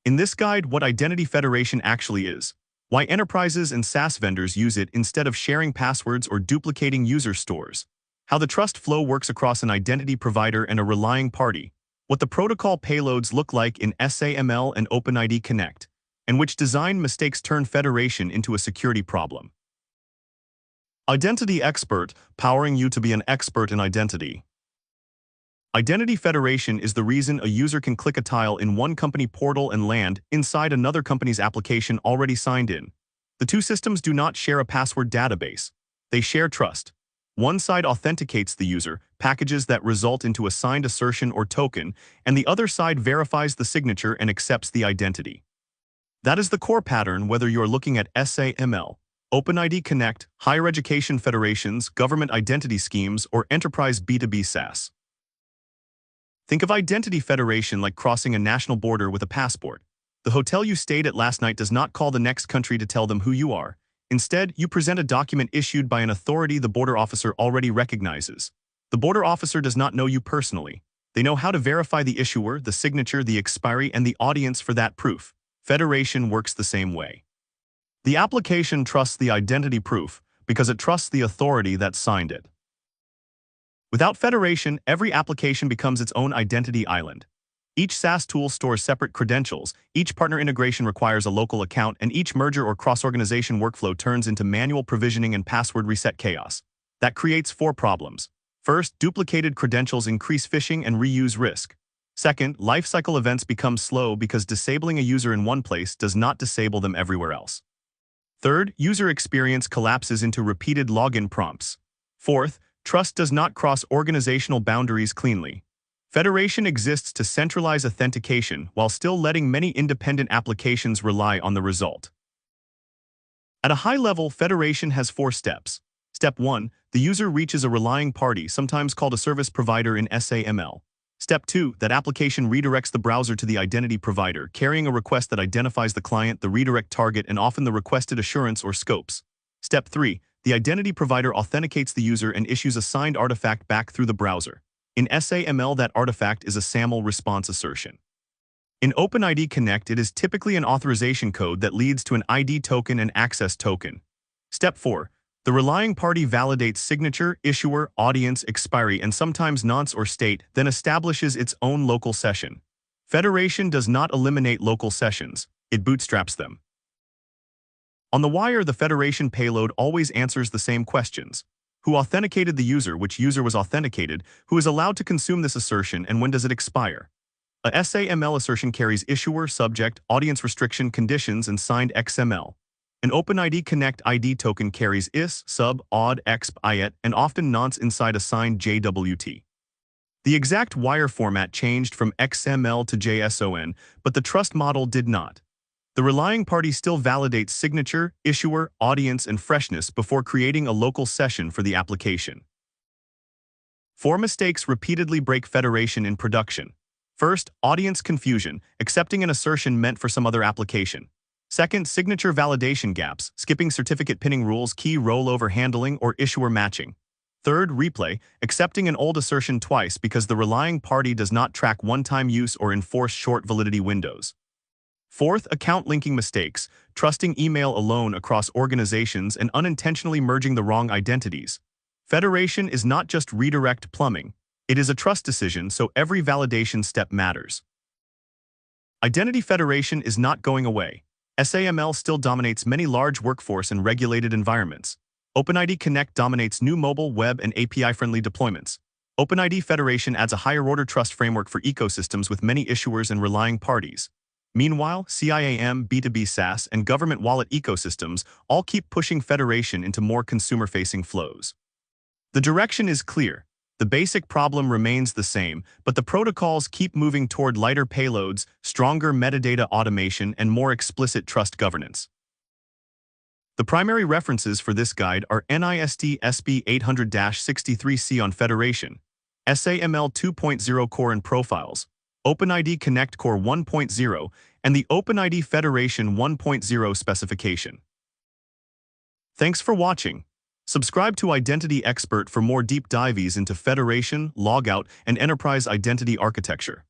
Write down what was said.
In this guide, what identity federation actually is, why enterprises and SaaS vendors use it instead of sharing passwords or duplicating user stores, how the trust flow works across an identity provider and a relying party, what the protocol payloads look like in SAML and OpenID Connect, and which design mistakes turn federation into a security problem. Identity Expert, powering you to be an expert in identity. Identity federation is the reason a user can click a tile in one company portal and land inside another company's application already signed in. The two systems do not share a password database. They share trust. One side authenticates the user, packages that result into a signed assertion or token, and the other side verifies the signature and accepts the identity. That is the core pattern whether you're looking at SAML, OpenID Connect, higher education federations, government identity schemes, or enterprise B2B SaaS. Think of identity federation like crossing a national border with a passport. The hotel you stayed at last night does not call the next country to tell them who you are. Instead, you present a document issued by an authority the border officer already recognizes. The border officer does not know you personally. They know how to verify the issuer, the signature, the expiry, and the audience for that proof. Federation works the same way. The application trusts the identity proof because it trusts the authority that signed it. Without federation, every application becomes its own identity island. Each SaaS tool stores separate credentials, each partner integration requires a local account, and each merger or cross-organization workflow turns into manual provisioning and password reset chaos. That creates 4 problems. First, duplicated credentials increase phishing and reuse risk. Second, lifecycle events become slow because disabling a user in one place does not disable them everywhere else. Third, user experience collapses into repeated login prompts. Fourth, trust does not cross organizational boundaries cleanly. Federation exists to centralize authentication while still letting many independent applications rely on the result. At a high level, federation has 4 steps. Step 1, the user reaches a relying party, sometimes called a service provider in SAML. Step 2, that application redirects the browser to the identity provider, carrying a request that identifies the client, the redirect target, and often the requested assurance or scopes. Step 3, the identity provider authenticates the user and issues a signed artifact back through the browser. In SAML, that artifact is a SAML response assertion. In OpenID Connect, it is typically an authorization code that leads to an ID token and access token. Step 4, the relying party validates signature, issuer, audience, expiry, and sometimes nonce or state, then establishes its own local session. Federation does not eliminate local sessions, it bootstraps them. On the wire, the federation payload always answers the same questions. Who authenticated the user, which user was authenticated, who is allowed to consume this assertion, and when does it expire? A SAML assertion carries issuer, subject, audience restriction, conditions, and signed XML. An OpenID Connect ID token carries is, sub, aud, exp, iet, and often nonce inside a signed JWT. The exact wire format changed from XML to JSON, but the trust model did not. The relying party still validates signature, issuer, audience, and freshness before creating a local session for the application. 4 mistakes repeatedly break federation in production. First, audience confusion, accepting an assertion meant for some other application. Second, signature validation gaps, skipping certificate pinning rules, key rollover handling, or issuer matching. Third, replay, accepting an old assertion twice because the relying party does not track one-time use or enforce short validity windows. Fourth, account linking mistakes, trusting email alone across organizations and unintentionally merging the wrong identities. Federation is not just redirect plumbing. It is a trust decision, so every validation step matters. Identity federation is not going away. SAML still dominates many large workforce and regulated environments. OpenID Connect dominates new mobile, web, and API-friendly deployments. OpenID Federation adds a higher-order trust framework for ecosystems with many issuers and relying parties. Meanwhile, CIAM, B2B SaaS, and government wallet ecosystems all keep pushing federation into more consumer-facing flows. The direction is clear. The basic problem remains the same, but the protocols keep moving toward lighter payloads, stronger metadata automation, and more explicit trust governance. The primary references for this guide are NIST SB 800-63C on Federation, SAML 2.0 Core and Profiles, OpenID Connect Core 1.0, and the OpenID Federation 1.0 specification. Thanks for watching. Subscribe to Identity Expert for more deep dives into federation, logout, and enterprise identity architecture.